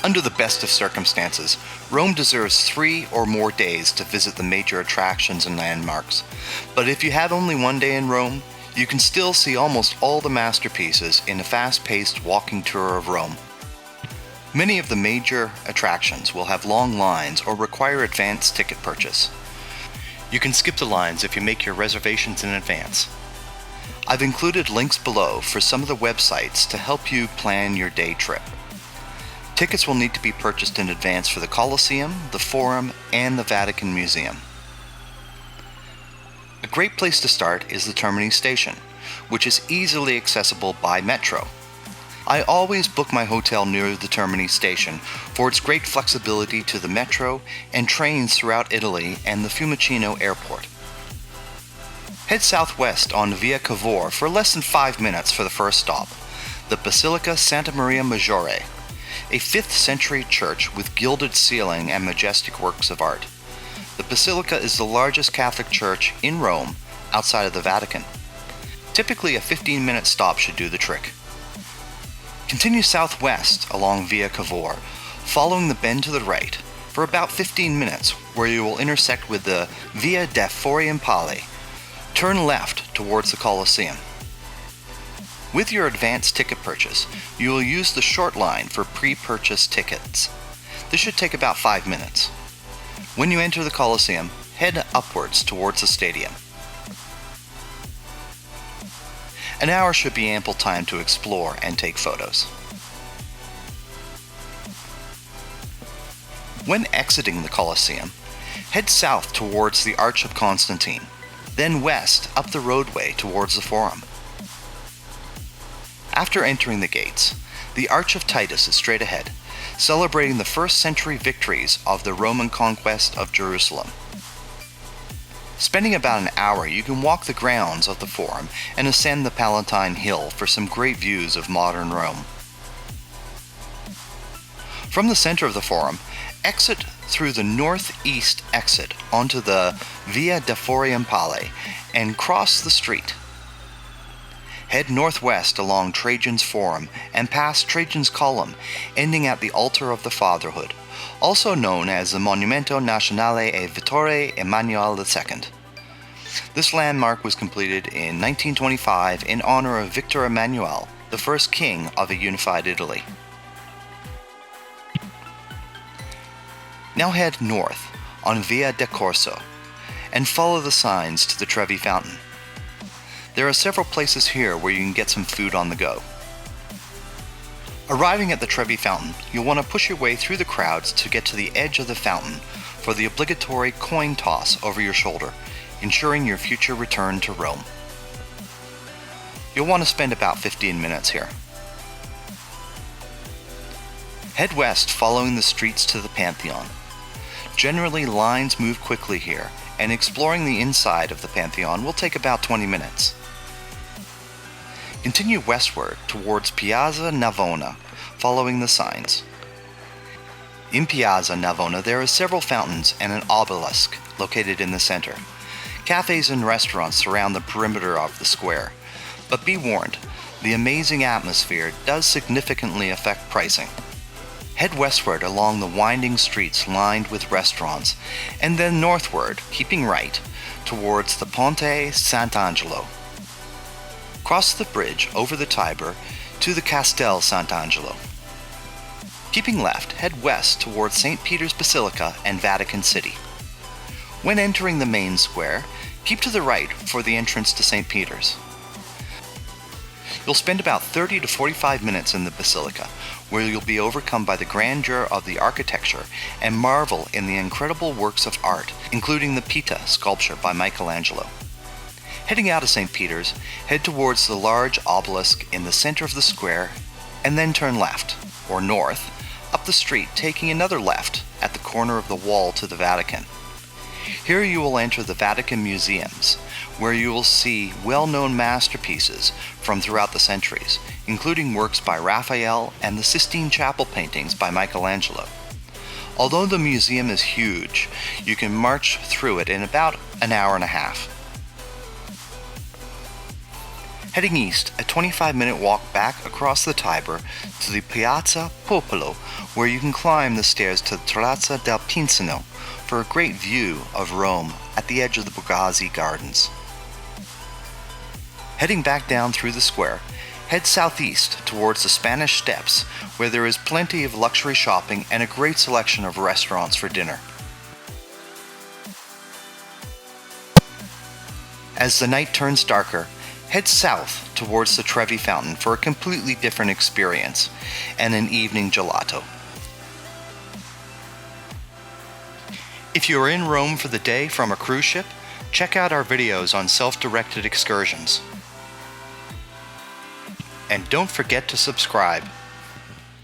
Under the best of circumstances, Rome deserves 3 or more days to visit the major attractions and landmarks. But if you have only one day in Rome, you can still see almost all the masterpieces in a fast-paced walking tour of Rome. Many of the major attractions will have long lines or require advance ticket purchase. You can skip the lines if you make your reservations in advance. I've included links below for some of the websites to help you plan your day trip. Tickets will need to be purchased in advance for the Coliseum, the Forum, and the Vatican Museum. A great place to start is the Termini Station, which is easily accessible by metro. I always book my hotel near the Termini Station for its great flexibility to the metro and trains throughout Italy and the Fiumicino Airport. Head southwest on Via Cavour for less than 5 minutes for the first stop, the Basilica Santa Maria Maggiore, a 5th century church with gilded ceiling and majestic works of art. The Basilica is the largest Catholic church in Rome outside of the Vatican. Typically a 15-minute stop should do the trick. Continue southwest along Via Cavour, following the bend to the right, for about 15 minutes where you will intersect with the Via Dei Fori Imperiali. Turn left towards the Coliseum. With your advance ticket purchase, you will use the short line for pre-purchase tickets. This should take about 5 minutes. When you enter the Coliseum, head upwards towards the stadium. An hour should be ample time to explore and take photos. When exiting the Coliseum, head south towards the Arch of Constantine, then west up the roadway towards the Forum. After entering the gates, the Arch of Titus is straight ahead, celebrating the 1st century victories of the Roman conquest of Jerusalem. Spending about an hour, you can walk the grounds of the Forum and ascend the Palatine Hill for some great views of modern Rome. From the center of the Forum, exit through the northeast exit onto the Via Dei Fori Imperiali and cross the street. Head northwest along Trajan's Forum and past Trajan's Column, ending at the Altar of the Fatherhood, also known as the Monumento Nazionale a Vittoria Emanuele II. This landmark was completed in 1925 in honor of Vittoria Emanuele, the first king of a unified Italy. Now head north on Via del Corso and follow the signs to the Trevi Fountain. There are several places here where you can get some food on the go. Arriving at the Trevi Fountain, you'll want to push your way through the crowds to get to the edge of the fountain for the obligatory coin toss over your shoulder, ensuring your future return to Rome. You'll want to spend about 15 minutes here. Head west following the streets to the Pantheon. Generally, lines move quickly here, and exploring the inside of the Pantheon will take about 20 minutes. Continue westward towards Piazza Navona, following the signs. In Piazza Navona, there are several fountains and an obelisk located in the center. Cafes and restaurants surround the perimeter of the square, but be warned, the amazing atmosphere does significantly affect pricing. Head westward along the winding streets lined with restaurants, and then northward, keeping right, towards the Ponte Sant'Angelo. Cross the bridge over the Tiber to the Castel Sant'Angelo. Keeping left, head west towards St. Peter's Basilica and Vatican City. When entering the main square, keep to the right for the entrance to St. Peter's. You'll spend about 30 to 45 minutes in the Basilica, where you'll be overcome by the grandeur of the architecture and marvel in the incredible works of art, including the Pieta sculpture by Michelangelo. Heading out of St. Peter's, head towards the large obelisk in the center of the square, and then turn left, or north, up the street, taking another left at the corner of the wall to the Vatican. Here you will enter the Vatican museums, where you will see well-known masterpieces from throughout the centuries, including works by Raphael and the Sistine Chapel paintings by Michelangelo. Although the museum is huge, you can march through it in about an hour and a half. Heading east, a 25-minute walk back across the Tiber to the Piazza Popolo, where you can climb the stairs to the Terrazza del Pincino for a great view of Rome at the edge of the Borghese Gardens. Heading back down through the square, head southeast towards the Spanish Steps, where there is plenty of luxury shopping and a great selection of restaurants for dinner. As the night turns darker, head south towards the Trevi Fountain for a completely different experience and an evening gelato. If you are in Rome for the day from a cruise ship, check out our videos on self-directed excursions. And don't forget to subscribe.